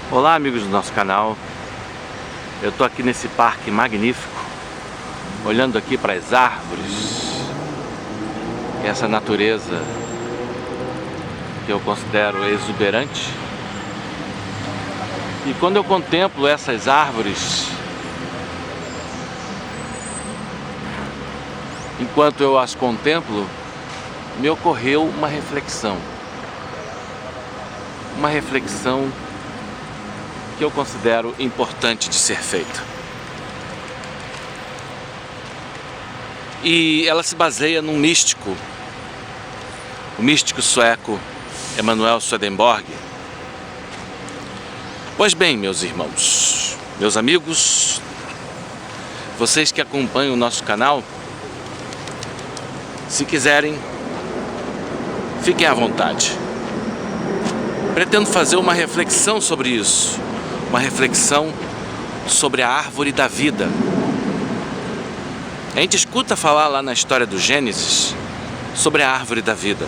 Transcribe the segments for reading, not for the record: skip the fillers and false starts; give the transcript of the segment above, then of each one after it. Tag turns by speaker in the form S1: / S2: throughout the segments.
S1: Olá, amigos do nosso canal. Eu estou aqui nesse parque magnífico, olhando aqui para as árvores, essa natureza que eu considero exuberante. E quando eu contemplo essas árvores, enquanto eu as contemplo, me ocorreu uma reflexão. Uma reflexão que eu considero importante de ser feita. E ela se baseia num místico, o místico sueco Emanuel Swedenborg. Pois bem, meus irmãos, meus amigos, vocês que acompanham o nosso canal, se quiserem, fiquem à vontade. Pretendo fazer uma reflexão sobre isso. Uma reflexão sobre a árvore da vida. A gente escuta falar lá na história do Gênesis sobre a árvore da vida.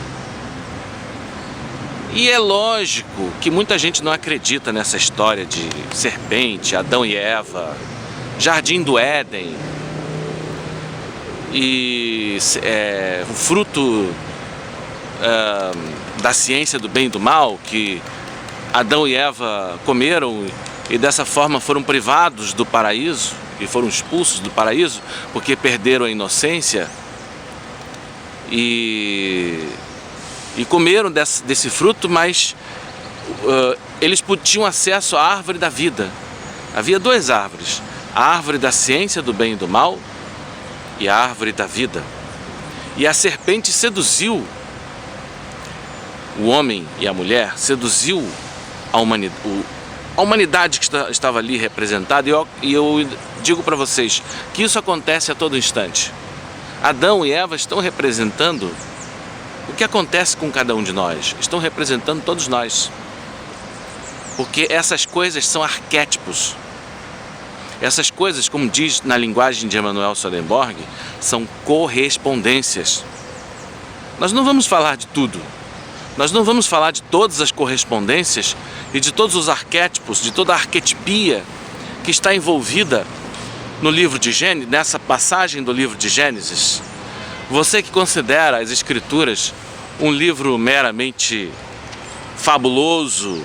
S1: E é lógico que muita gente não acredita nessa história de serpente, Adão e Eva, Jardim do Éden, e o fruto da ciência do bem e do mal que Adão e Eva comeram e dessa forma foram privados do paraíso e foram expulsos do paraíso porque perderam a inocência e comeram desse fruto, mas eles tinham acesso à árvore da vida. Havia duas árvores, a árvore da ciência do bem e do mal e a árvore da vida. E a serpente seduziu o homem e a mulher, seduziu a humanidade que estava ali representada, e eu digo para vocês que isso acontece a todo instante. Adão e Eva estão representando o que acontece com cada um de nós, estão representando todos nós, porque essas coisas são arquétipos. Essas coisas, como diz na linguagem de Emanuel Swedenborg, são correspondências. Nós não vamos falar de tudo. Nós não vamos falar de todas as correspondências e de todos os arquétipos, de toda a arquetipia que está envolvida no livro de Gênesis, nessa passagem do livro de Gênesis. Você que considera as Escrituras um livro meramente fabuloso,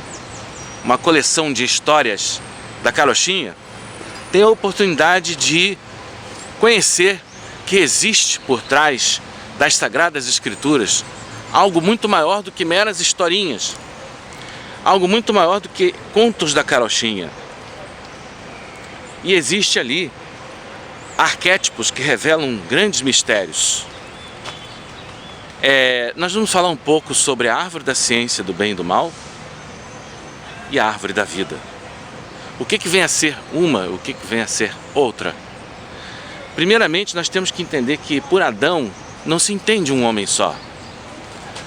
S1: uma coleção de histórias da carochinha, tem a oportunidade de conhecer que existe por trás das Sagradas Escrituras algo muito maior do que meras historinhas, algo muito maior do que contos da carochinha. E existe ali arquétipos que revelam grandes mistérios. Nós vamos falar um pouco sobre a árvore da ciência do bem e do mal e a árvore da vida. O que vem a ser uma, o que vem a ser outra? Primeiramente, nós temos que entender que por Adão não se entende um homem só.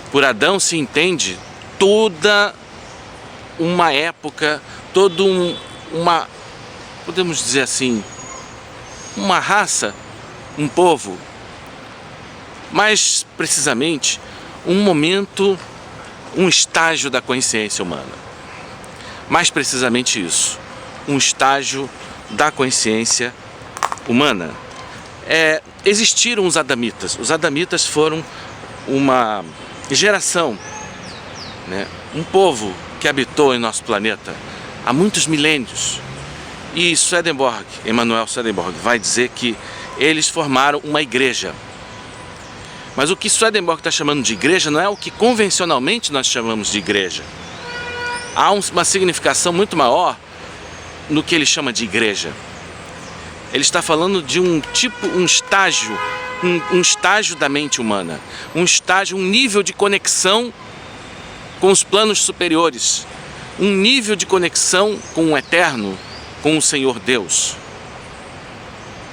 S1: Por Adão se entende toda uma época, podemos dizer assim, uma raça, um povo, mais precisamente um momento, um estágio da consciência humana. Mais precisamente isso, um estágio da consciência humana. Existiram os adamitas. Os adamitas foram uma geração, né? Um povo que habitou em nosso planeta há muitos milênios. E Emanuel Swedenborg vai dizer que eles formaram uma igreja. Mas o que Swedenborg está chamando de igreja não é o que convencionalmente nós chamamos de igreja. Há uma significação muito maior no que ele chama de igreja. Ele está falando de um estágio, um estágio da mente humana, um estágio, um nível de conexão com os planos superiores, um nível de conexão com o eterno, com o Senhor Deus.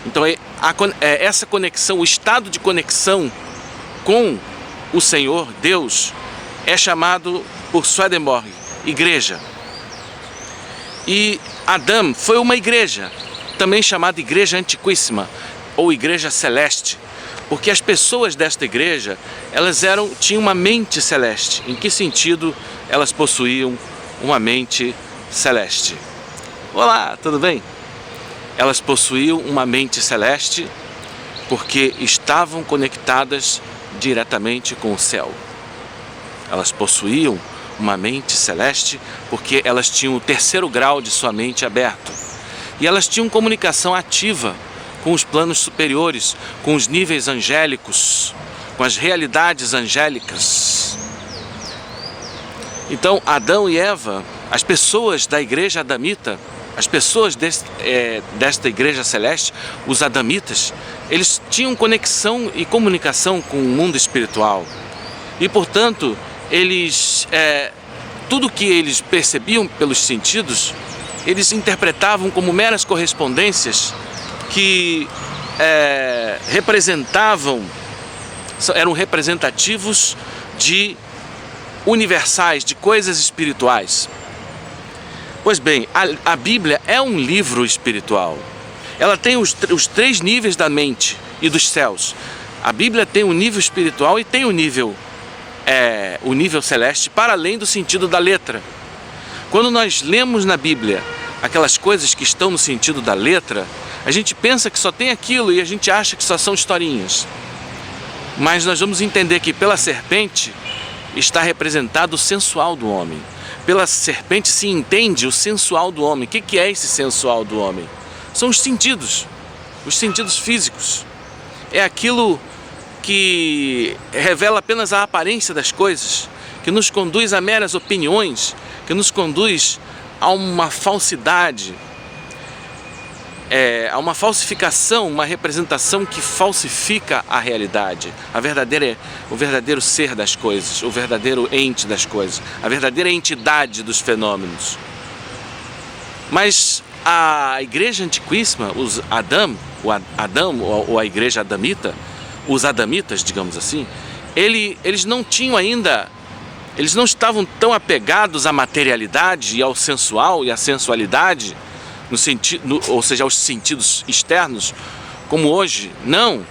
S1: Então essa conexão, o estado de conexão com o Senhor Deus é chamado por Swedenborg igreja. E Adão foi uma igreja, também chamada igreja antiquíssima ou igreja celeste, porque as pessoas desta igreja, tinham uma mente celeste. Em que sentido elas possuíam uma mente celeste. Olá, tudo bem? Elas possuíam uma mente celeste porque estavam conectadas diretamente com o céu. Elas possuíam uma mente celeste porque elas tinham o terceiro grau de sua mente aberto. E elas tinham comunicação ativa com os planos superiores, com os níveis angélicos, com as realidades angélicas. Então, Adão e Eva, as pessoas da igreja adamita, as pessoas desta igreja celeste, os adamitas, eles tinham conexão e comunicação com o mundo espiritual. E, portanto, tudo que eles percebiam pelos sentidos, eles interpretavam como meras correspondências que eram representativos de universais, de coisas espirituais. Pois bem, a Bíblia é um livro espiritual. Ela tem os três níveis da mente e dos céus. A Bíblia tem um nível espiritual e tem o nível celeste, para além do sentido da letra. Quando nós lemos na Bíblia aquelas coisas que estão no sentido da letra, a gente pensa que só tem aquilo e a gente acha que só são historinhas. Mas nós vamos entender que pela serpente está representado o sensual do homem. Pela serpente se entende o sensual do homem. O que é esse sensual do homem? São os sentidos físicos. É aquilo que revela apenas a aparência das coisas, que nos conduz a meras opiniões, que nos conduz a uma falsidade, a uma falsificação, uma representação que falsifica a realidade, o verdadeiro ser das coisas, o verdadeiro ente das coisas, a verdadeira entidade dos fenômenos. Mas a igreja antiquíssima, ou a igreja adamita, os adamitas, digamos assim, eles não tinham ainda, eles não estavam tão apegados à materialidade e ao sensual e à sensualidade, ou seja, aos sentidos externos, como hoje. Não,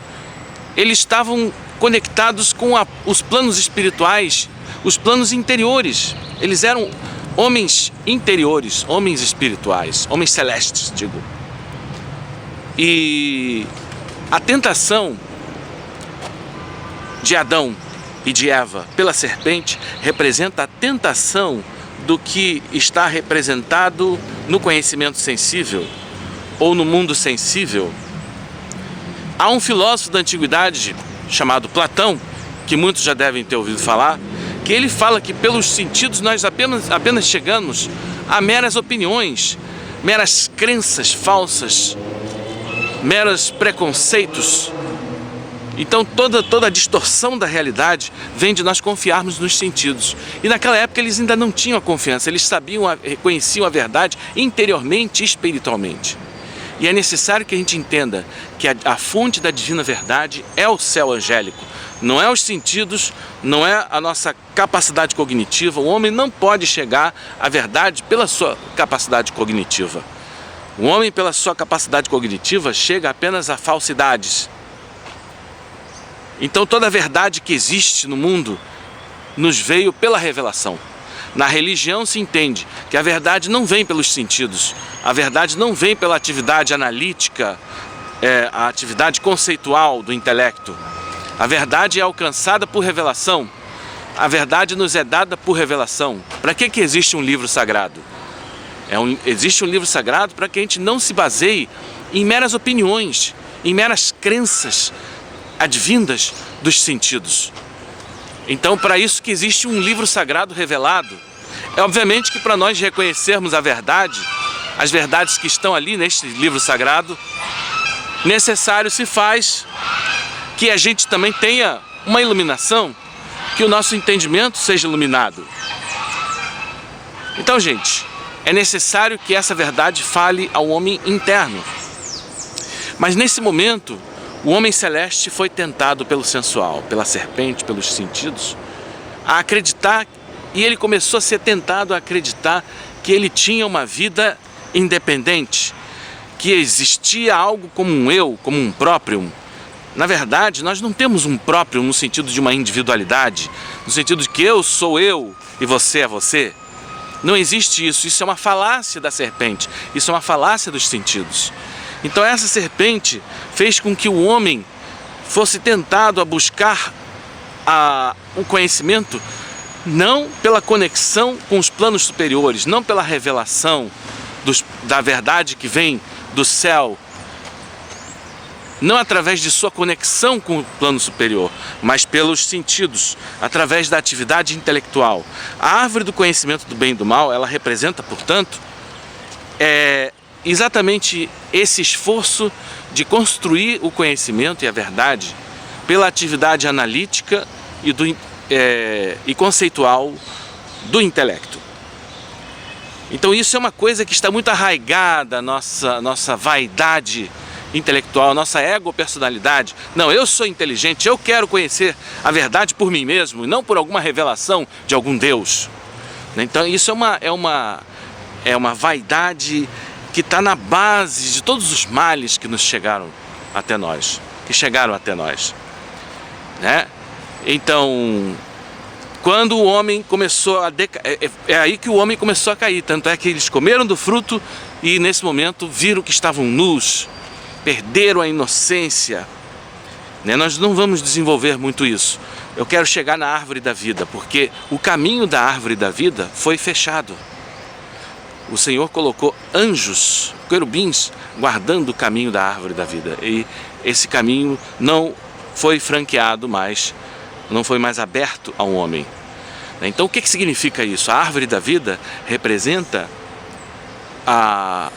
S1: eles estavam conectados com os planos espirituais, os planos interiores. Eles eram homens interiores, homens espirituais, homens celestes, digo. E a tentação de Adão e de Eva pela serpente representa a tentação do que está representado no conhecimento sensível ou no mundo sensível. Há um filósofo da antiguidade chamado Platão, que muitos já devem ter ouvido falar, que ele fala que pelos sentidos nós apenas chegamos a meras opiniões, meras crenças falsas, meros preconceitos. Então toda a distorção da realidade vem de nós confiarmos nos sentidos. E naquela época eles ainda não tinham a confiança, eles reconheciam a verdade interiormente e espiritualmente. E é necessário que a gente entenda que a fonte da divina verdade é o céu angélico. Não é os sentidos, não é a nossa capacidade cognitiva. O homem não pode chegar à verdade pela sua capacidade cognitiva. O homem, pela sua capacidade cognitiva, chega apenas a falsidades. Então toda a verdade que existe no mundo nos veio pela revelação. Na religião se entende que a verdade não vem pelos sentidos, a verdade não vem pela atividade analítica, a atividade conceitual do intelecto. A verdade é alcançada por revelação, a verdade nos é dada por revelação. Para que existe um livro sagrado? Existe um livro sagrado para que a gente não se baseie em meras opiniões, em meras crenças advindas dos sentidos. Então, para isso que existe um livro sagrado revelado. É obviamente que para nós reconhecermos a verdade, as verdades que estão ali neste livro sagrado, necessário se faz que a gente também tenha uma iluminação, que o nosso entendimento seja iluminado. Então, gente, é necessário que essa verdade fale ao homem interno. Mas nesse momento, o homem celeste foi tentado pelo sensual, pela serpente, pelos sentidos, a acreditar, e ele começou a ser tentado a acreditar que ele tinha uma vida independente, que existia algo como um eu, como um próprio. Na verdade, nós não temos um próprio no sentido de uma individualidade, no sentido de que eu sou eu e você é você. Não existe isso, isso é uma falácia da serpente, isso é uma falácia dos sentidos. Então essa serpente fez com que o homem fosse tentado a buscar o conhecimento não pela conexão com os planos superiores, não pela revelação da verdade que vem do céu, não através de sua conexão com o plano superior, mas pelos sentidos, através da atividade intelectual. A árvore do conhecimento do bem e do mal, ela representa, portanto, exatamente esse esforço de construir o conhecimento e a verdade pela atividade analítica e conceitual do intelecto. Então isso é uma coisa que está muito arraigada, nossa vaidade intelectual, nossa ego-personalidade. Não, eu sou inteligente, eu quero conhecer a verdade por mim mesmo e não por alguma revelação de algum Deus. Então isso é uma vaidade que está na base de todos os males que chegaram até nós, né? Então, quando o homem começou a é aí que o homem começou a cair, tanto é que eles comeram do fruto e nesse momento viram que estavam nus, perderam a inocência, né? Nós não vamos desenvolver muito isso. Eu quero chegar na árvore da vida, porque o caminho da árvore da vida foi fechado. O Senhor colocou anjos, querubins, guardando o caminho da árvore da vida. E esse caminho não foi franqueado mais, não foi mais aberto ao homem. Então o que significa isso? A árvore da vida representa a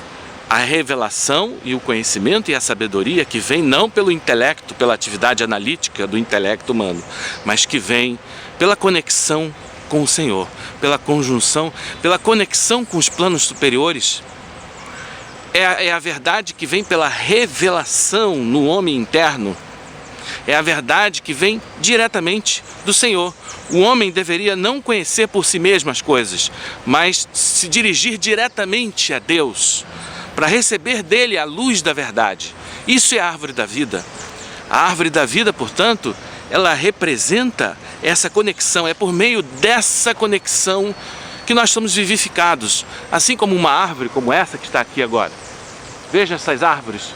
S1: revelação e o conhecimento e a sabedoria que vem não pelo intelecto, pela atividade analítica do intelecto humano, mas que vem pela conexão com o Senhor, pela conjunção, pela conexão com os planos superiores. É a verdade que vem pela revelação no homem interno. É a verdade que vem diretamente do Senhor. O homem deveria não conhecer por si mesmo as coisas, mas se dirigir diretamente a Deus, para receber dele a luz da verdade. Isso é a árvore da vida. A árvore da vida, portanto, ela representa essa conexão. É por meio dessa conexão que nós somos vivificados. Assim como uma árvore como essa que está aqui agora. Veja essas árvores.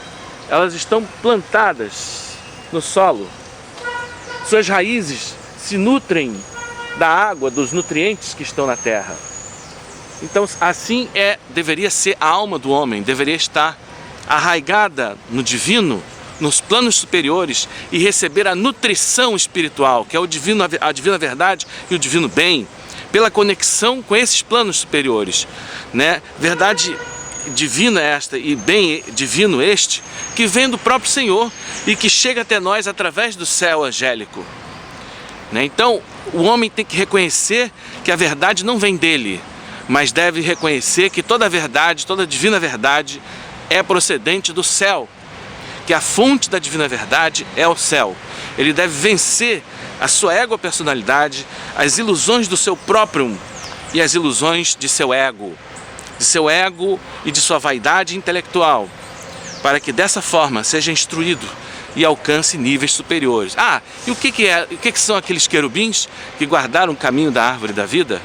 S1: Elas estão plantadas no solo. Suas raízes se nutrem da água, dos nutrientes que estão na terra. Então assim deveria ser a alma do homem, deveria estar arraigada no divino, nos planos superiores e receber a nutrição espiritual, que é a divina verdade e o divino bem, pela conexão com esses planos superiores, né? Verdade divina esta e bem divino este, que vem do próprio Senhor e que chega até nós através do céu angélico, né? Então o homem tem que reconhecer que a verdade não vem dele, mas deve reconhecer que toda a verdade, toda a divina verdade é procedente do céu, que a fonte da divina verdade é o céu. Ele deve vencer a sua ego-personalidade, as ilusões do seu próprio e as ilusões de seu ego e de sua vaidade intelectual, para que dessa forma seja instruído e alcance níveis superiores. E o que são aqueles querubins que guardaram o caminho da árvore da vida?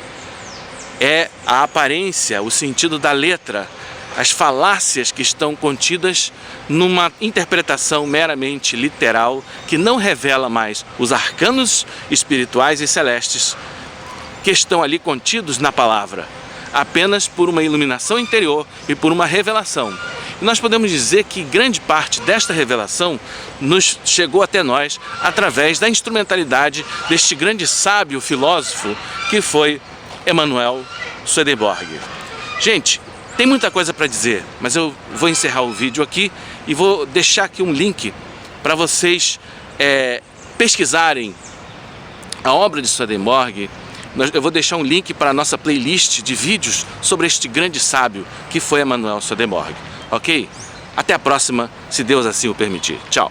S1: É a aparência, o sentido da letra, as falácias que estão contidas numa interpretação meramente literal que não revela mais os arcanos espirituais e celestes que estão ali contidos na palavra, apenas por uma iluminação interior e por uma revelação. E nós podemos dizer que grande parte desta revelação nos chegou até nós através da instrumentalidade deste grande sábio filósofo que foi Emanuel Swedenborg. Gente, tem muita coisa para dizer, mas eu vou encerrar o vídeo aqui e vou deixar aqui um link para vocês pesquisarem a obra de Swedenborg. Eu vou deixar um link para a nossa playlist de vídeos sobre este grande sábio que foi Emanuel Swedenborg. Ok? Até a próxima, se Deus assim o permitir. Tchau!